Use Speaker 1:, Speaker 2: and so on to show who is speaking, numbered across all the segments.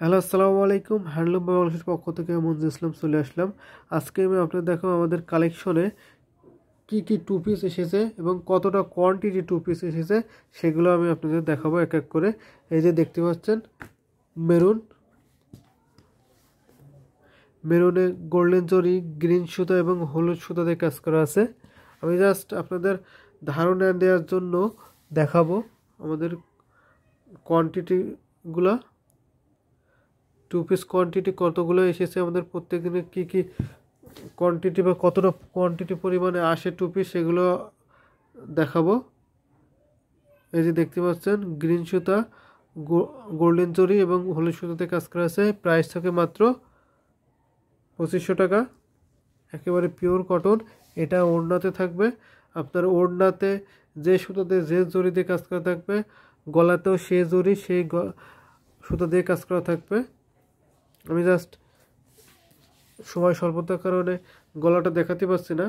Speaker 1: Hello আসসালামু আলাইকুম। Handloom বাংলাদেশের পক্ষ থেকে মঞ্জু ইসলাম চলে আসলাম। আজকে আমি আপনাদের দেখাবো আমাদের কালেকশনে কি কি টু পিস এসেছে এবং কতটা কোয়ান্টিটি টু পিস এসেছে সেগুলো আমি আপনাদের দেখাবো এক এক করে। এই যে দেখতে পাচ্ছেন মেরুনে গোল্ডেন জরি, গ্রিন সুতা এবং হলুদ সুতা দিয়ে কাজ করা আছে। আমি জাস্ট আপনাদের ধারণা দেওয়ার জন্য দেখাবো আমাদের কোয়ান্টিটিগুলো, টু পিস কোয়ান্টিটি কতগুলো এসেছে, আমাদের প্রত্যেক দিনে কী কী কোয়ান্টিটি বা কতটা কোয়ান্টিটি পরিমাণে আসে টু পিস সেগুলো দেখাবো। এই যে দেখতে পাচ্ছেন গ্রিন সুতা, গোল্ডেন জরি এবং হলুদ সুতাতে কাজ করা আছে। প্রাইস থাকে মাত্র 2500 টাকা, একেবারে পিওর কটন। এটা ওড়নাতে থাকবে, আপনার ওড়নাতে যে সুতাতে যে জরি দিয়ে কাজ করা থাকবে, গলাতেও সে জরি সেই সুতা দিয়ে কাজ করা থাকবে। আমি জাস্ট সময় স্বল্পতার কারণে গলাটা দেখাতে পারছি না।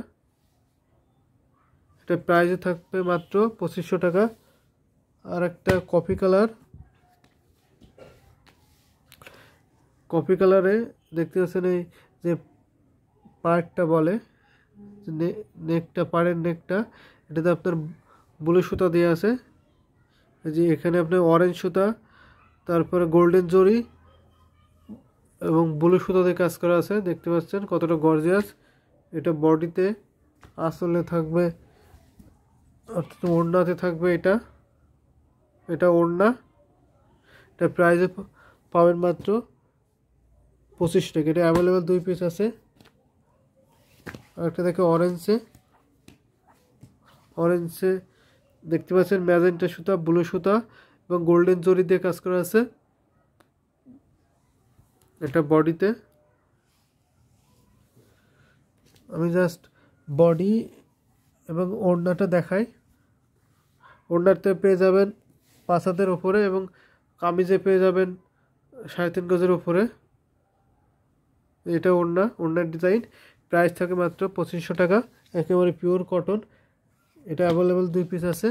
Speaker 1: এটা প্রাইসে থাকবে মাত্র 2500 টাকা। আর একটা কফি কালারে দেখতে পাচ্ছেন এই যে পাড়টা বলে নেকটা, পাড়ের নেকটা, এটাতে আপনার ব্লু সুতা দেওয়া আছে। এই যে এখানে আপনার অরেঞ্জ সুতা, তারপরে গোল্ডেন জরি এবং ব্লু সুতা দিয়ে কাজ করা আছে। দেখতে পাচ্ছেন কতটা গর্জিয়াস। এটা বডিতে, আসলে থাকবে অর্থাৎ ওড়নাতে থাকবে। এটা ওড়না। এটা প্রাইসে পাবেন মাত্র 25 টাকা। এটা অ্যাভেলেবেল 2 পিস আছে। আর একটা দেখে অরেঞ্জে দেখতে পাচ্ছেন ম্যাজেন্টা সুতা, ব্লু সুতা এবং গোল্ডেন জরি দিয়ে কাজ করা আছে। এটা বডিতে। আমি জাস্ট বডি এবং ওড়নাটা দেখাই। ওড়নাতে পেয়ে যাবেন 5 হাতের ওপরে এবং কামিজে পেয়ে যাবেন 3.5 গজের ওপরে। এটা ওড়নার ডিজাইন। প্রাইস থাকে মাত্র 2500 টাকা, একেবারে পিওর কটন। এটা অ্যাভেলেবেল 2 পিস আছে।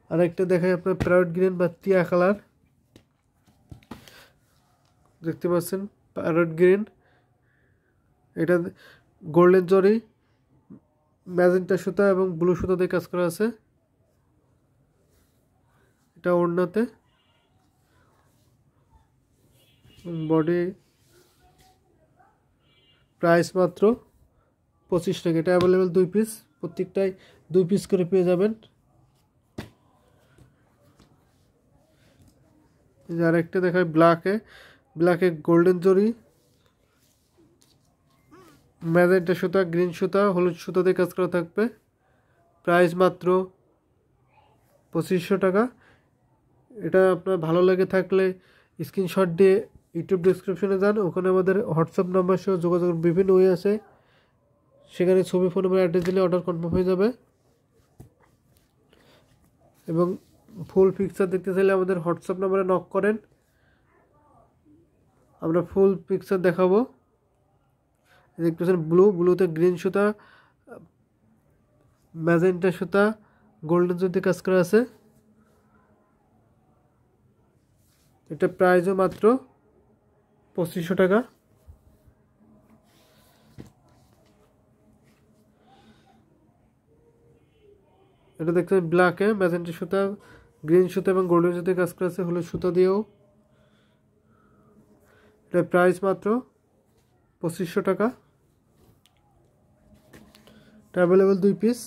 Speaker 1: আর একটা দেখাই আপনার প্যারট গ্রিন বা টিয়া কালার। দেখতে পাচ্ছেন প্যারট গ্রিন। এটা গোল্ডেন জরি, ম্যাজেন্টা সুতা এবং ব্লু সুতা দিয়ে কাজ করা আছে। এটা ওড়নাতে, বডি। প্রাইস মাত্র 25 টাকা। এটা অ্যাভেলেবেল 2 পিস, প্রত্যেকটাই 2 পিস করে পেয়ে যাবেন। আর একটা দেখায় ব্ল্যাকে গোল্ডেন জরি, ম্যাজেন্টা সুতা, গ্রিন সুতা, হলুদ সুতা দিয়ে কাজ করা থাকবে। প্রাইস মাত্র 2500 টাকা। এটা আপনার ভালো লেগে থাকলে স্ক্রিনশট দিয়ে ইউটিউব ডেসক্রিপশনে যান, ওখানে আমাদের হোয়াটসঅ্যাপ নাম্বার সহ যোগাযোগের বিভিন্ন ওয়ে আছে। সেখানে ছবি, ফোন নাম্বার, অ্যাড্রেস দিলে অর্ডার কনফার্ম হয়ে যাবে। এবং ফুল পিকচার দেখতে চাইলে আমাদের হোয়াটসঅ্যাপ নাম্বারে নক করেন, আমরা ফুল পিকচার দেখাবো। দেখতে পাচ্ছেন ব্লুতে গ্রিন সুতা, ম্যাজেন্টা সুতা, গোল্ডেন জরি কাজ করা আছে। এটা প্রাইসও মাত্র 2500 টাকা। এটা দেখছেন ব্ল্যাকে ম্যাজেন্টা সুতা, গ্রিন সুতা এবং গোল্ডেন সুতা কাজ করা আছে, হলুদ সুতা দিয়েও। এটা প্রাইস মাত্র 2500 টাকা। এটা অ্যাভেলেবেল 2 পিস।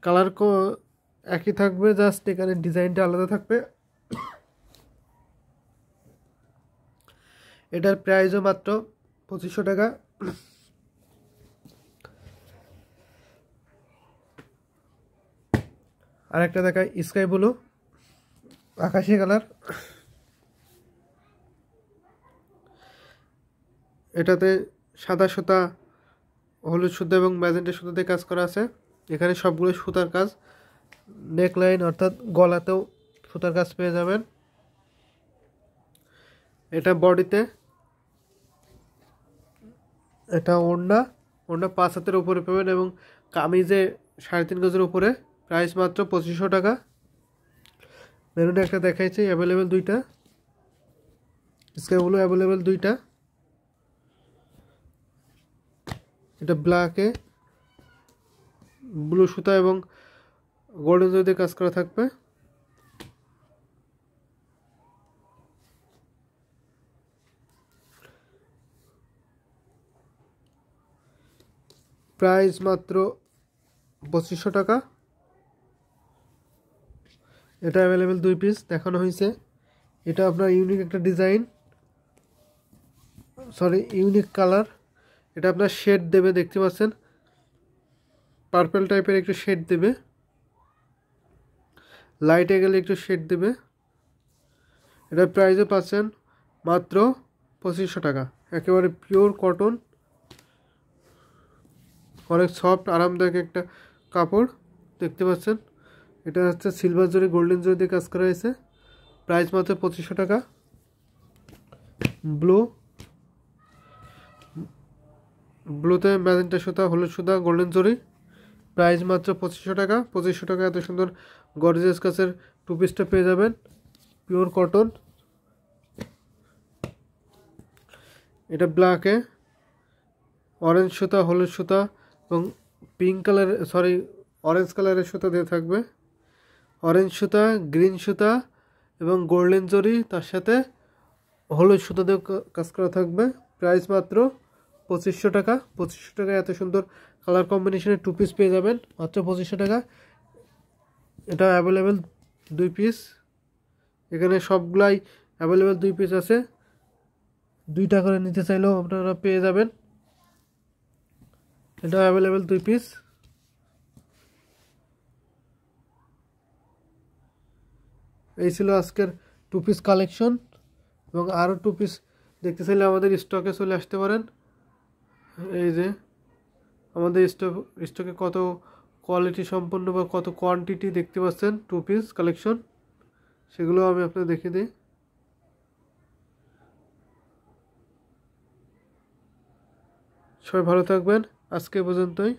Speaker 1: কালার একই থাকবে, জাস্ট এখানে ডিজাইনটা আলাদা থাকবে। এটার প্রাইসও মাত্র 2500 টাকা। আর একটা দেখায় স্কাই ব্লু, আকাশি কালার। এটাতে সাদা সুতা, হলুদ সুতা এবং ম্যাজেন্টা সুতা দিয়ে কাজ করা আছে। এখানে সবগুলো সুতার কাজ, নেকলাইন অর্থাৎ গলাতেও সুতার কাজ পেয়ে যাবেন। এটা বডিতে, এটা ওড়না 5 হাতের উপরে পাবেন এবং কামিজে 3.5 গজের উপরে। প্রাইস মাত্র 2500 টাকা। মেরুনে একটা দেখাইছি, অ্যাভেলেবেল দুইটা, স্কাই ব্লু অ্যাভেলেবেল দুইটা। এটা ব্ল্যাকে ব্লু সুতা এবং গোল্ডেন জরি দিয়ে কাজ করা থাকবে। প্রাইস মাত্র 2500 টাকা। এটা অ্যাভেলেবেল 2 পিস দেখানো হয়েছে। এটা আপনার ইউনিক একটা ডিজাইন, ইউনিক কালার। এটা আপনার শেড দেবে, দেখতে পাচ্ছেন পার্পল টাইপের একটু শেড দেবে, লাইটে গেলে একটু শেড দেবে। এটার প্রাইসও পাচ্ছেন মাত্র 2500 টাকা। একেবারে পিওর কটন, অনেক সফট আরামদায়ক একটা কাপড় দেখতে পাচ্ছেন। এটা হচ্ছে সিলভার জরি গোল্ডেন জরি দিয়ে কাজ করা হয়েছে। প্রাইস মাত্র 2500 টাকা। ব্লুতে ম্যাজেন্টা সুতা, হলুদ সুতা, গোল্ডেন জরি। প্রাইস মাত্র 2500 টাকা। 2500 টাকা এত সুন্দর গর্জিয়াস কাচের টু পিসটা পেয়ে যাবেন, পিওর কটন। এটা ব্ল্যাকে অরেঞ্জ সুতা, হলুদ সুতা এবং পিঙ্ক কালার অরেঞ্জ কালারের সুতা দিয়ে থাকবে। অরেঞ্জ সুতা, গ্রিন সুতা এবং গোল্ডেন জরি, তার সাথে হলুদ সুতা দিয়ে কাজ করা থাকবে। প্রাইস মাত্র 2500 টাকা। 2500 টাকায় এত সুন্দর কালার কম্বিনেশনের টু পিস পেয়ে যাবেন মাত্র 2500 টাকা। এটা অ্যাভেলেবেল 2 পিস, এখানে সবগুলাই অ্যাভেলেবেল 2 পিস আছে। 2টা করে নিতে চাইলেও আপনারা পেয়ে যাবেন। এটা অ্যাভেলেবেল 2 পিস। এই ছিল আজকের টু পিস কালেকশন, এবং আরও টু পিস দেখতে চাইলে আমাদের স্টকে চলে আসতে পারেন। এই যে আমাদের স্টকে কত কোয়ালিটি সম্পন্ন বা কত কোয়ান্টিটি দেখতে পাচ্ছেন টু পিস কালেকশন, সেগুলো আমি আপনাদের দেখিয়ে দিই। সবাই ভালো থাকবেন, আজকে পর্যন্তই।